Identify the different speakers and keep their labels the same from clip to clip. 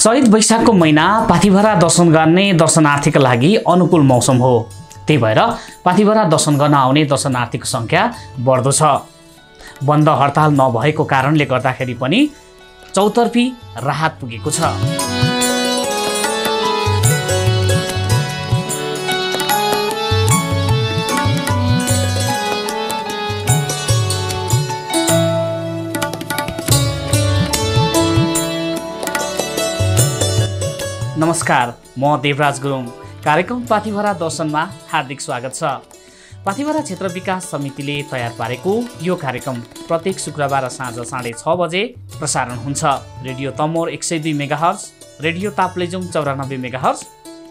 Speaker 1: चैत वैशाखको महिना पाथिभरा दर्शन गर्ने दर्शनार्थीका लागि अनुकूल मौसम हो। त्यही भएर पाथिभरा दर्शन गर्न आउने दर्शनार्थीको सङ्ख्या बढ्दो छ। बन्द हडताल नभएको कारणले गर्दाखेरि पनि चौतर्फी राहत पुगेको छ। नमस्कार, म देवराज गुरुङ। कार्यक्रम पाथिभरा दर्शनमा हार्दिक स्वागत छ। पाथिभरा क्षेत्र विकास समितिले तयार पारेको यो कार्यक्रम प्रत्येक शुक्रबार साँझ 6:30 बजे प्रसारण हुन्छ। Radio Tamor 102 megahertz, radio Taplejung 94 megahertz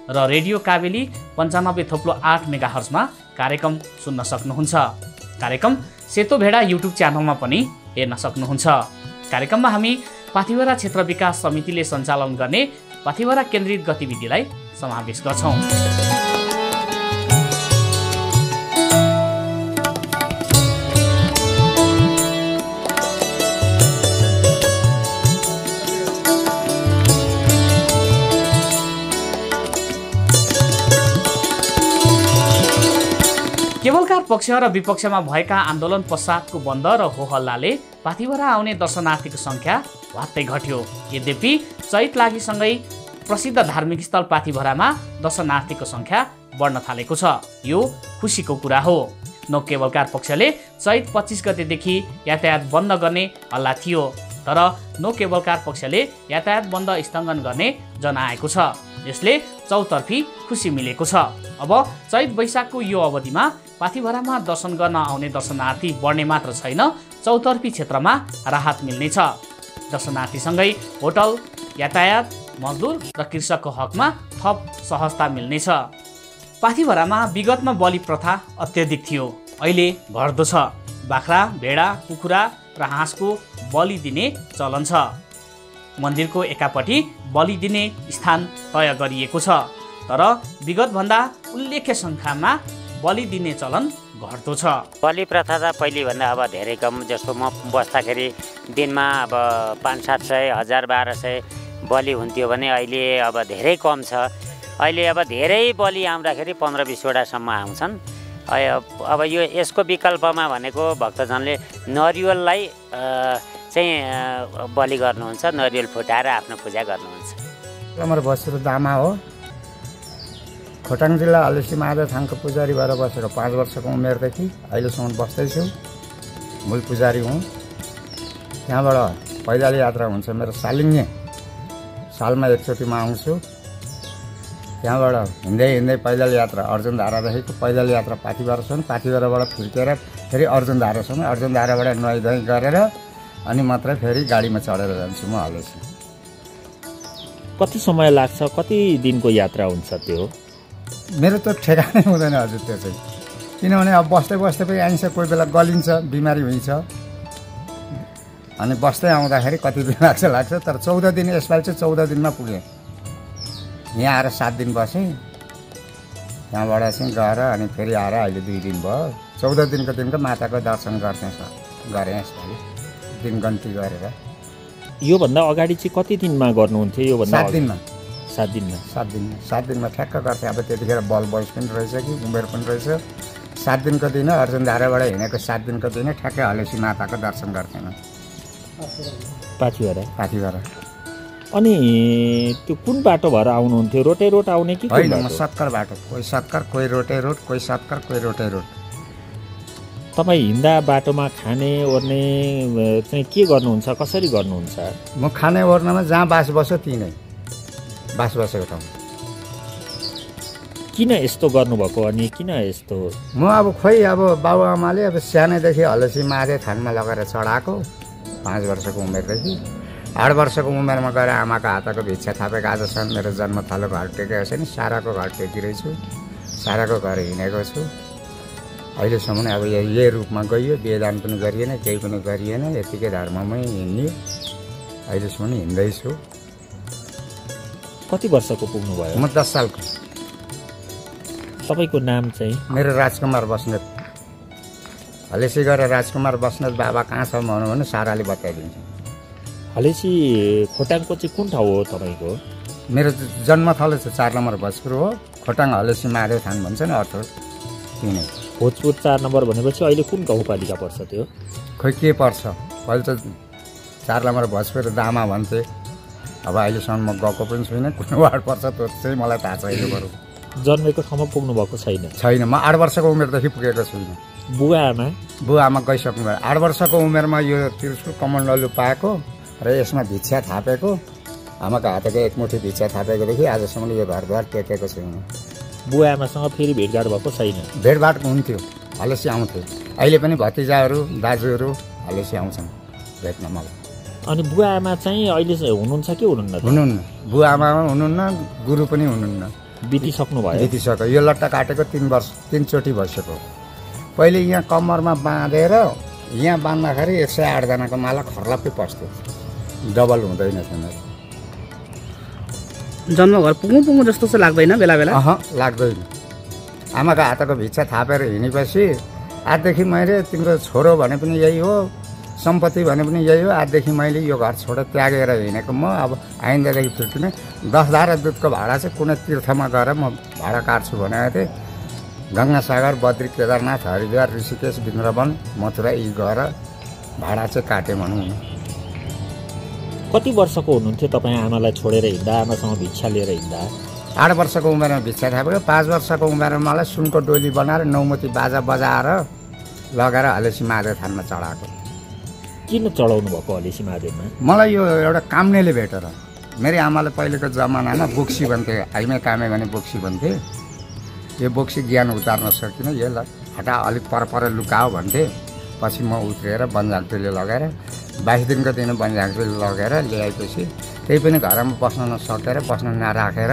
Speaker 1: र रेडियो काबेली 95.8 मेगाहर्जमा कार्यक्रम सुन्न सक्नुहुन्छ। कार्यक्रम सेतो भेडा युट्युब च्यानलमा पनि हेर्न सक्नुहुन्छ। कार्यक्रममा हामी पाथिभरा क्षेत्र विकास समितिले सञ्चालन गर्ने पाथिभरा केन्द्रित गतिविधिलाई समावेश गर्छौँ। केवलकार पक्ष र विपक्षमा भएका आन्दोलन पश्चातको बन्द र होहल्लाले पाथिभरा आउने दर्शनार्थीको सङ्ख्या वात्तै घट्यो। यद्यपि चैत लागिसँगै प्रसिद्ध धार्मिक स्थल पाथिभरामा दर्शनार्थीको सङ्ख्या बढ्न थालेको छ। यो खुसीको कुरा हो। नौ केवलकार पक्षले चैत 25 गतेदेखि यातायात बन्द गर्ने हल्ला थियो, तर नौ केवलकार पक्षले यातायात बन्द स्थगन गर्ने जनाएको छ। यसले चौतर्फी खुसी मिलेको छ। अब चैत वैशाखको यो अवधिमा पाथिभरामा दर्शन गर्न आउने दर्शनार्थी बढ्ने मात्र छैन, चौतर्फी क्षेत्रमा राहत मिल्नेछ। दर्शनार्थीसँगै होटल, यातायात, मजदुर र कृषकको हकमा थप सहजता मिल्नेछ। पाथिभरामा विगतमा बलि प्रथा अत्यधिक थियो, अहिले घट्दो छ। बाख्रा, भेडा, कुखुरा र हाँसको बलि दिने चलन छ। मन्दिरको एकापट्टि बलि दिने स्थान तय गरिएको छ, तर विगतभन्दा उल्लेख्य सङ्ख्यामा बलि दिने चलन घट्दो छ।
Speaker 2: बलि प्रथा त पहिलेभन्दा अब धेरै कम। जस्तो म बस्दाखेरि दिनमा अब 500-700, 1000-1200 बलि हुन्थ्यो भने अहिले अब धेरै कम छ। अहिले अब धेरै बलि आउँदाखेरि 15-20वटासम्म आउँछन्। अब यो यसको विकल्पमा भनेको भक्तजनले नरिवललाई चाहिँ बलि गर्नुहुन्छ, नरिवल फुटाएर आफ्नो पूजा गर्नुहुन्छ।
Speaker 3: कमर बसेर दामा हो, खोटाङ जिल्ला अलसी महादेव थाङको पुजारी भएर बसेर 5 वर्षको उमेरदेखि अहिलेसम्म बस्दैछु। मूल पुजारी हुँ। त्यहाँबाट पैदल यात्रा हुन्छ मेरो सालिङ्गे, सालमा एकचोटिमा आउँछु। त्यहाँबाट हिँड्दै पैदल यात्रा अर्जुनधारादेखिको पैदल यात्रा पाथिभरासम्म, पाथिभराबाट फुर्केर फेरि अर्जुनधारासम्म, अर्जुनधाराबाट नुहाइधुवाइ गरेर अनि मात्रै फेरि गाडीमा चढेर जान्छु म अलसी।
Speaker 4: कति समय लाग्छ, कति दिनको यात्रा हुन्छ त्यो?
Speaker 3: मेरो त ठेगानै हुँदैन हजुर त्यो चाहिँ, किनभने अब बस्दै पनि आइन्छ, कोही बेला गलिन्छ, बिमारी हुन्छ, अनि बस्दै आउँदाखेरि कति दिन लाग्छ। तर 14 दिन, यसपालि चाहिँ 14 दिनमा पुगेँ। यहाँ आएर 7 दिन बसेँ, त्यहाँबाट चाहिँ गएर अनि फेरि आएर अहिले 2 दिन भयो। 14 दिनको माताको दर्शन गरेँ यसपालि दिन गन्ती गरेर।
Speaker 4: योभन्दा अगाडि चाहिँ कति दिनमा गर्नुहुन्थ्यो? योभन्दा
Speaker 3: 7 दिनमा।
Speaker 4: 7
Speaker 3: दिनमा ठ्याक्क गर्थेँ। अब त्यतिखेर बयस पनि रहेछ कि उमेर पनि रहेछ। 7 दिनको दिन अर्जुनधाराबाट हिँडेको 7 दिनको दिन ठ्याक्कै हलेसी माताको दर्शन गर्थेँ पाथिभरा।
Speaker 4: अनि त्यो कुन बाटो भएर आउनुहुन्थ्यो? रोटे रोड आउने कि
Speaker 3: होइन? म सत्कर बाटो, कोही सत्कर, कोही रोटे रोड, कोही सत्कर, कोही रोटे रोड।
Speaker 4: तपाईँ हिँड्दा बाटोमा खाने ओर्ने चाहिँ के गर्नुहुन्छ, कसरी गर्नुहुन्छ?
Speaker 3: म खाने ओर्नमा जहाँ बास बस्यो त्यहीँ नै, बास बसेको ठाउँ।
Speaker 4: किन यस्तो गर्नुभएको अनि किन यस्तो?
Speaker 3: म अब बाबुआमाले अब सानैदेखि हलेसी महादेव थानमा लगेर चढाएको। 5 वर्षको उमेरदेखि 8 वर्षको उमेरमा गएर आमाको हातको भिक्षा थापेको आजसम्म मेरो जन्मथलोको घर टेकेको छैन। साराको घर टेकिरहेछु, साराको घर हिँडेको छु। अहिलेसम्म अब यही रूपमा गइयो, वेदान पनि गरिएन, केही पनि गरिएन, यतिकै धर्ममै हिँड्ने अहिलेसम्म हिँड्दैछु।
Speaker 4: कति वर्षको पुग्नुभयो?
Speaker 3: म 10 सालको।
Speaker 4: तपाईँको नाम चाहिँ?
Speaker 3: मेरो राजकुमार बस्नेत। हलेसी गएर राजकुमार बस्नेत बाबा कहाँ छ भन्नु भने साराले बताइदिन्छ।
Speaker 4: हलेसी खोटाङको चाहिँ कुन ठाउँ हो तपाईँको?
Speaker 3: मेरो जन्मथलो चाहिँ 4 नम्बर भोजपुर हो। खोटाङ हलेसी महादेव थान भन्छ नि अर्थ तिनै।
Speaker 4: भोजपुर 4 नम्बर भनेपछि अहिले कुन गाउँपालिका पर्छ त्यो?
Speaker 3: खोइ के पर्छ, पहिले त 4 नम्बर भोजपुर दामा भन्थे। अब अहिलेसम्म म गएको पनि छुइनँ, कुन वार्ड पर्छ त्यो चाहिँ मलाई थाहा छैन। बरु
Speaker 4: जन्मेको ठाउँमा पुग्नु भएको छैन?
Speaker 3: म 8 वर्षको उमेरदेखि पुगेको छुइनँ। बुवा आमा गइसक्नु भयो। 8 वर्षको उमेरमा यो त्रिशुल कमण्डलु पाएको र यसमा भिक्षा थापेको, आमाको हातको एकमुठी भिक्षा थापेकोदेखि आजसम्म यो घरद्वार टेकेको छैन।
Speaker 4: बुवा आमासँग फेरि भेटघाट भएको छैन?
Speaker 3: भेटघाट हुन्थ्यो, हलेसी आउँथ्यो। अहिले पनि भतिजाहरू दाजुहरू हलेसी आउँछन् भेट्न मलाई।
Speaker 4: अनि बुवा आमा चाहिँ अहिले हुनुहुन्छ कि हुनुहुन्न?
Speaker 3: हुनुहुन्न, बुवा आमा हुनुहुन्न, गुरु पनि हुनुहुन्न,
Speaker 4: बितिसक्नु भयो।
Speaker 3: बितिसक्यो। यो लट्टा काटेको 3 चोटि भइसक्यो। पहिले यहाँ कम्मरमा बाँधेर यहाँ बाँध्दाखेरि 108 जनाको माला खर्लप्पै पस्थ्यो, डबल हुँदैन थियो।
Speaker 1: जन्मघर पुग्नु जस्तो चाहिँ लाग्दैन बेला बेला?
Speaker 3: लाग्दैन। आमाको हातको भिक्षा थापेर हिँडेपछि आजदेखि मैले तिम्रो छोरो भने पनि यही हो, सम्पत्ति भने पनि यही हो, आजदेखि मैले यो घर छोडेर त्यागेर हिँडेको म अब आइन्दादेखि फिर्तिने 10 धारा दुधको भाडा चाहिँ कुनै तीर्थमा गएर म भाडा काट्छु भनेको थिएँ। गङ्गासागर, बद्री, केदारनाथ, हरिद्वार, ऋषिकेश, वृन्दावन, मथुरा यी गएर भाडा चाहिँ काटेँ भनौँ न।
Speaker 4: कति वर्षको हुनुहुन्थ्यो तपाईँ आमालाई छोडेर हिँड्दा, आमासँग भिक्षा लिएर हिँड्दा?
Speaker 3: 8 वर्षको उमेरमा भिक्षा थापेको। 5 वर्षको उमेरमा मलाई सुनको डोली बनाएर नौमती बाजा बजाएर लगेर हलेसी महादेव थानमा चढाएको।
Speaker 4: किन चढाउनु भएको हलेसी महादेवमा?
Speaker 3: मलाई यो एउटा काम्नेले भेटेर। मेरो आमाले पहिलेको जमानामा बोक्सी भन्थे, हाइमे कामे भने बोक्सी भन्थे। यो बोक्सी ज्ञान उतार्न सकिनँ, यसलाई हटा अलिक पर लुकाओ भन्थे। पछि म उत्रिएर बनझाङ्क्रीले लगाएर 22 दिनको दिन बनझाङ्क्रीले लगेर ल्याएपछि त्यही पनि घरमा बस्न नसकेर, बस्न नराखेर,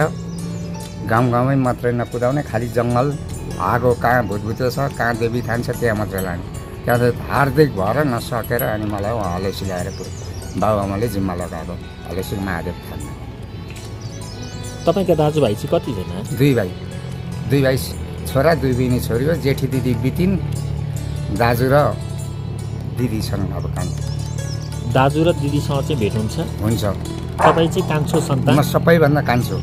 Speaker 3: गाउँमै मात्रै नकुदाउने, खालि जङ्गल, आगो कहाँ भुतभुते छ, कहाँ देवी थान छ त्यहाँ मात्रै लाने। त्यहाँ त हार्दिक भएर नसकेर अनि मलाई हलेसी ल्याएर बाबुआमाले जिम्मा लगाएको हलेसी महादेव थानमा।
Speaker 4: तपाईँका दाजुभाइ चाहिँ कतिजना?
Speaker 3: 2 भाइ, 2 भाइ छोरा, 2 बहिनी छोरी हो। जेठी दिदी बितिन, दाजु र दिदी छन्। अब कान्छो
Speaker 4: दाजु र दिदीसँग चाहिँ भेट हुन्छ?
Speaker 3: हुन्छ।
Speaker 4: तपाईँ चाहिँ कान्छो सन्तान?
Speaker 3: म सबैभन्दा कान्छो।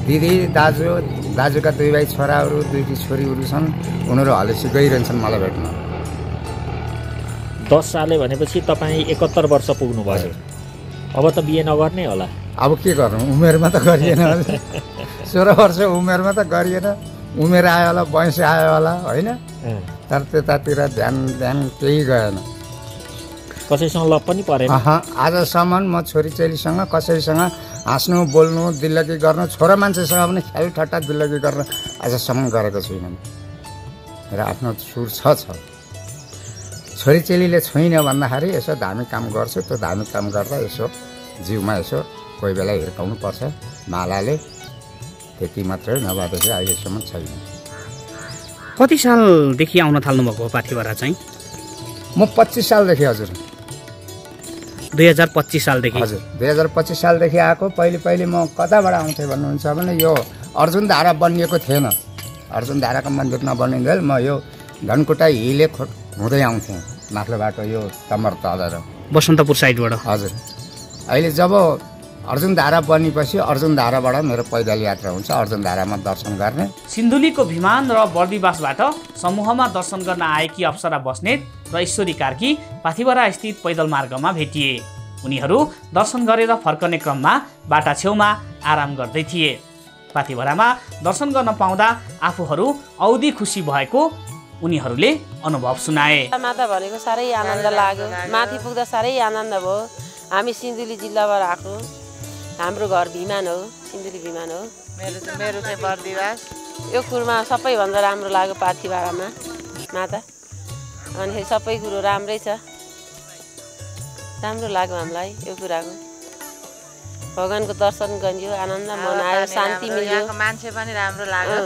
Speaker 3: दिदी दाजुका 2 भाइ छोराहरू, 2 छोरीहरू छन्। उनीहरू हलेसी गइरहन्छन् मलाई भेट्न।
Speaker 4: 10 साले भनेपछि तपाईँ 71 वर्ष पुग्नु भयो। अब त बिहे नगर्ने होला?
Speaker 3: अब के गर्नु, उमेरमा त गरिएन। 16 वर्ष उमेरमा त गरिएन। उमेर आयो होला, वयस आयो होला, होइन? तर त्यतातिर ध्यान केही गएन।
Speaker 4: कसैसँग लप पनि परेन?
Speaker 3: आजसम्म म छोरी चेलीसँग कसैसँग हाँस्नु, बोल्नु, दिल्लगी गर्नु, छोरा मान्छेसँग पनि ख्याल ठट्टा दिल्लगी गर्न आजसम्म गरेको छुइनँ। र आफ्नो सुर छ। छोरी चेलीले छुइनँ भन्दाखेरि यसो धार्मिक काम गर्छु। त्यो धार्मिक काम गर्दा यसो जिउमा यसो कोही बेला हिर्काउनु पर्छ मालाले, त्यति मात्रै, नभएदेखि अहिलेसम्म छैन।
Speaker 1: कति सालदेखि आउन थाल्नुभएको पाथिभरा चाहिँ?
Speaker 3: म 25 सालदेखि हजुर।
Speaker 1: 2025 सालदेखि?
Speaker 3: हजुर, 2025 सालदेखि आएको। पहिले म कताबाट आउँथेँ भन्नुहुन्छ भने यो अर्जुन धारा बनिएको थिएन। अर्जुन धाराको मन्दिर नबनिँदै म यो धनकुटा हिले हुँदै आउँथेँ माथिल्लो बाटो, यो तमर तलेर
Speaker 1: बसन्तपुर साइडबाट।
Speaker 3: हजुर। अहिले जब अर्जुन धारा बनेपछि अर्जुन धाराबाट मेरो पैदल यात्रा हुन्छ, अर्जुन धारामा दर्शन गर्ने।
Speaker 1: सिन्धुलीको भिमान र बर्दिवासबाट समूहमा दर्शन गर्न आएकी अप्सरा बस्नेत र ईश्वरी कार्की पाथिभरा स्थित पैदल मार्गमा भेटिए। उनीहरू दर्शन गरेर फर्कने क्रममा बाटा छेउमा आराम गर्दै थिए। पाथिभरामा दर्शन गर्न पाउँदा आफूहरू औधी खुसी भएको उनीहरूले अनुभव सुनाए।
Speaker 5: माता भनेको साह्रै आनन्द लाग्यो। माथि पुग्दा साह्रै आनन्द भयो। हामी सिन्धुली जिल्लाबाट आएको। हाम्रो घर भिमान हो, सिन्धुली भिमान हो।
Speaker 6: मेरो चाहिँ बर्दिवास।
Speaker 5: यो कुरोमा सबैभन्दा राम्रो लाग्यो पाथिभरामा माता। अनि सबै कुरो राम्रै छ, राम्रो लाग्यो हामीलाई यो कुराको। भगवानको दर्शन गरियो, आनन्द मन आयो, शान्ति मिल्यो।
Speaker 6: यहाँको मान्छे पनि राम्रो लाग्यो।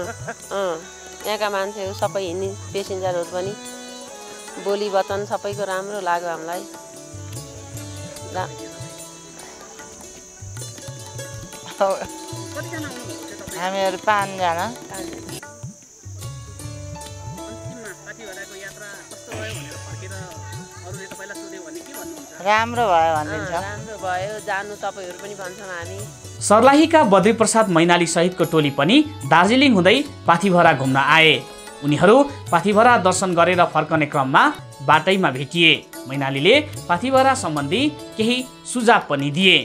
Speaker 5: यहाँका मान्छेहरू सबै हिँड्ने पेसेन्जरहरू पनि बोली वचन सबैको राम्रो लाग्यो हामीलाई।
Speaker 6: हामीहरू 5 जना। राम्रो भयो भनिदिन्छ
Speaker 5: राम्रो भयो जानु तपाईँहरू पनि भन्छौँ हामी।
Speaker 1: सर्लाहीका बद्रीप्रसाद मैनाली सहितको टोली पनि दार्जिलिङ हुँदै पाथिभरा घुम्न आए। उनीहरू पाथिभरा दर्शन गरेर फर्कने क्रममा बाटैमा भेटिए। मैनालीले पाथिभरा सम्बन्धी केही सुझाव पनि दिए।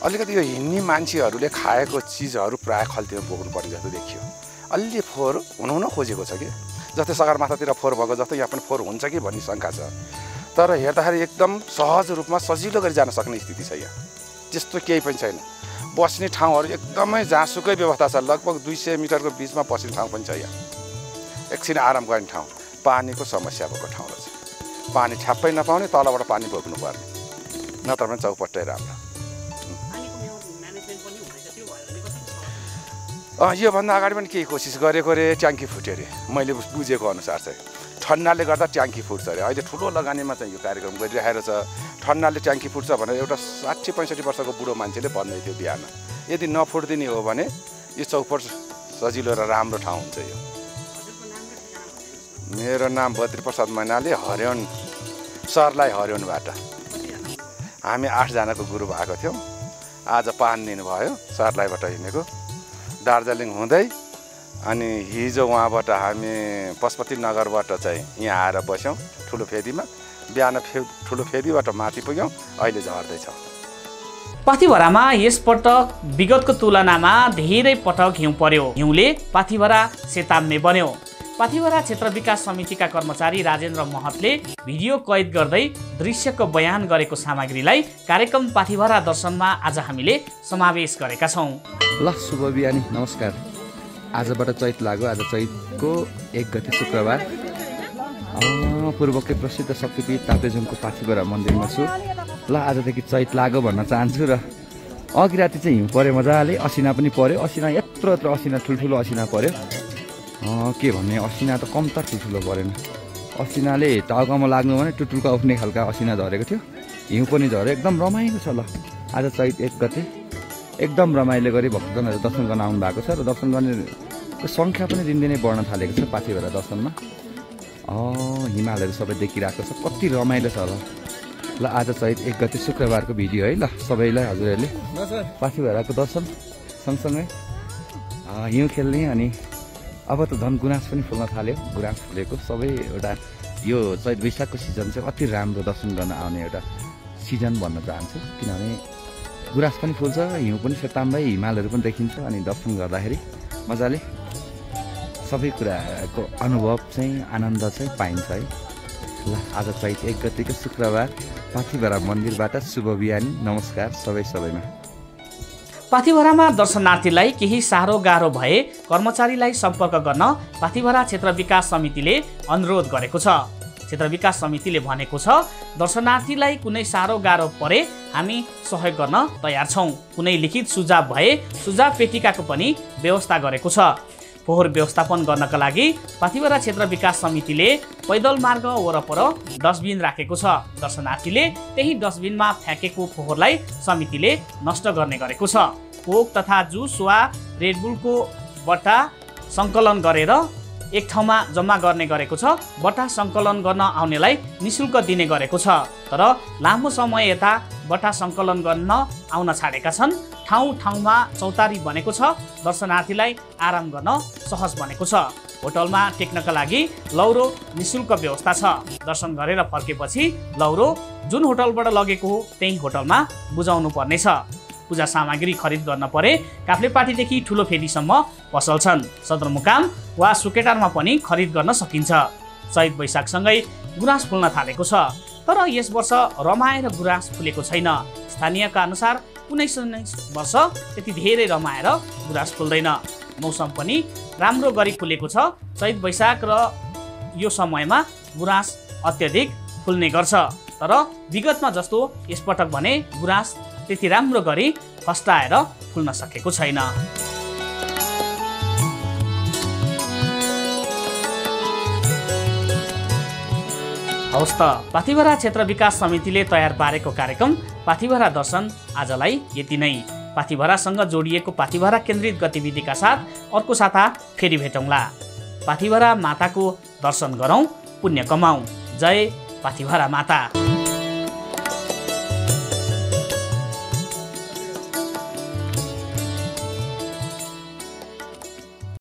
Speaker 7: अलिकति यो हिँड्ने मान्छेहरूले खाएको चिजहरू प्रायः खल्तीमा बोक्नुपर्ने जस्तो देखियो। अलि फोहोर हुन खोजेको छ कि जस्तै सगरमाथातिर फोहोर भएको जस्तो यहाँ पनि फोहोर हुन्छ कि भन्ने शङ्का छ। तर हेर्दाखेरि एकदम सहज रूपमा सजिलो गरी जान सक्ने स्थिति छ यहाँ। त्यस्तो केही पनि छैन। बस्ने ठाउँहरू एकदमै जहाँसुकै व्यवस्था छ। लगभग 200 मिटरको बिचमा बस्ने ठाउँ पनि छ यहाँ। एकछिन आराम गर्ने ठाउँ। पानीको समस्या भएको ठाउँ रहेछ। पानी ठ्याप्पै नपाउने, तलबाट पानी बोक्नु पर्ने, नत्र पनि चौपट्टै राम्रो। योभन्दा अगाडि पनि केही कोसिस गरेको रे, ट्याङ्की फुट्यो अरे। मैले बुझेको अनुसार चाहिँ ठन्डाले गर्दा ट्याङ्की फुट्छ अरे। अहिले ठुलो लगानीमा चाहिँ यो कार्यक्रम गरिरहेको छ। ठन्डाले ट्याङ्की फुट्छ भनेर एउटा 60-65 वर्षको बुढो मान्छेले भन्दै थियो बिहान। यदि नफुट्दिने हो भने यो चौपट सजिलो र राम्रो ठाउँ हुन्छ। यो मेरो नाम बद्रीप्रसाद मैनाली, हरियन सर्लाही हरियनबाट। हामी 8 जनाको ग्रुप आएको थियौँ। आज 5 दिन भयो सर्लाहीबाट हिँडेको, दार्जिलिङ हुँदै। अनि हिजो वहाँबाट हामी पशुपति नगरबाट चाहिँ यहाँ आएर बस्यौँ ठुलो फेदीमा। बिहान ठुलो फेदीबाट माथि पुग्यौँ, अहिले झर्दैछौँ।
Speaker 1: पाथिभरामा यसपटक विगतको तुलनामा धेरै पटक हिउँ पर्यो। हिउँले पाथिभरा सेताम्ने बन्यो। पाथिभरा क्षेत्र विकास समितिका कर्मचारी राजेन्द्र महतले भिडियो कैद गर्दै दृश्यको बयान गरेको सामग्रीलाई कार्यक्रम पाथिभरा दर्शनमा आज हामीले समावेश गरेका छौँ।
Speaker 8: ल शुभ बिहानी, नमस्कार। आजबाट चैत लाग्यो। आज चैतको 1 गते शुक्रबार। पूर्वकै प्रसिद्ध शक्तिपीठ ताप्लेजुङको पाथिभरा मन्दिरमा छु। ल आजदेखि चैत लाग्यो भन्न चाहन्छु। र अघि राति चाहिँ हिउँ पऱ्यो मजाले, असिना पनि पऱ्यो। असिना यत्रो असिना, ठुल्ठुलो असिना पऱ्यो। के भन्ने, असिना त कम त ठुल्ठुलो परेन। असिनाले टाउकामा लाग्नु भने टुटुल्का उठ्ने खालका असिना झरेको थियो। हिउँ पनि झऱ्यो। एकदम रमाइलो छ। ल आज चैत 1 गते एकदम रमाइलो गरी भक्तजनहरू दर्शन गर्न आउनु भएको छ। र दर्शन गर्ने सङ्ख्या पनि दिनदिनै बढ्न थालेको छ पाथिभरा दर्शनमा। हिमालहरू सबै देखिरहेको छ। कति रमाइलो छ। ल आज चैत 1 गते शुक्रबारको भिडियो है। ल सबैलाई हजुरहरूले पाथिभराको दर्शन सँगसँगै हिउँ खेल्ने। अनि अब त झन् गुराँस पनि फुल्न थाल्यो। गुराँस फुलेको सबै एउटा यो चैत वैशाखको सिजन चाहिँ अति राम्रो दर्शन गर्न आउने एउटा सिजन भन्न चाहन्छु। किनभने गुराँस पनि फुल्छ, हिउँ पनि सेताम्दै, हिमालहरू पनि देखिन्छ। अनि दर्शन गर्दाखेरि मजाले सबै कुराको अनुभव चाहिँ, आनन्द चाहिँ पाइन्छ है। ल आज चैत 1 गतेको शुक्रबार पाथिभरा मन्दिरबाट शुभ बिहानी, नमस्कार सबैमा।
Speaker 1: पाथिभरामा दर्शनार्थीलाई केही साह्रो गाह्रो भए कर्मचारीलाई सम्पर्क गर्न पाथिभरा क्षेत्र विकास समितिले अनुरोध गरेको छ। क्षेत्र विकास समितिले भनेको छ दर्शनार्थीलाई कुनै साह्रो गाह्रो परे हामी सहयोग गर्न तयार छौँ। कुनै लिखित सुझाव भए सुझाव पेटिकाको पनि व्यवस्था गरेको छ। फोहोर व्यवस्थापन गर्नका लागि पाथिभरा क्षेत्र विकास समितिले पैदल मार्ग वरपर डस्टबिन राखेको छ। दर्शनार्थीले त्यही डस्टबिनमा फ्याँकेको फोहोरलाई समितिले नष्ट गर्ने गरेको छ। कोक तथा जुस वा रेडबुलको बट्टा सङ्कलन गरेर एक ठाउँमा जम्मा गर्ने गरेको छ। बट्टा सङ्कलन गर्न आउनेलाई निःशुल्क दिने गरेको छ। तर लामो समय यता बट्टा सङ्कलन गर्न आउन छाडेका छन्। ठाउँमा चौतारी बनेको छ। दर्शनार्थीलाई आराम गर्न सहज बनेको छ। होटलमा टेक्नका लागि लौरो निःशुल्क व्यवस्था छ। दर्शन गरेर फर्केपछि लौरो जुन होटलबाट लगेको हो त्यही होटलमा बुझाउनु पर्नेछ। पूजा सामग्री खरिद गर्न परे काफ्लेपाटीदेखि ठुलो फेदीसम्म पसल छन्। सदरमुकाम वा सुकेटारमा पनि खरिद गर्न सकिन्छ। चैत वैशाखसँगै गुराँस फुल्न थालेको छ। तर यस वर्ष रमाएर गुराँस फुलेको छैन। स्थानीयका अनुसार 19 वर्ष त्यति धेरै रमाएर गुराँस फुल्दैन। मौसम पनि राम्रो गरी फुलेको छ। चैत वैशाख र यो समयमा गुराँस अत्यधिक फुल्ने गर्छ। तर विगतमा जस्तो यसपटक भने गुराँस त्यति राम्रो गरी फस्टाएर फुल्न सकेको छैन। हवस् त पाथिभरा क्षेत्र विकास समितिले तयार पारेको कार्यक्रम पाथिभरा दर्शन आजलाई यति नै। पाथिभरासँग जोडिएको पाथिभरा केन्द्रित गतिविधिका साथ अर्को साता फेरि भेटौँला। पाथिभरा माताको दर्शन गरौँ, पुण्य कमाऊ। जय पाथिभरा माता।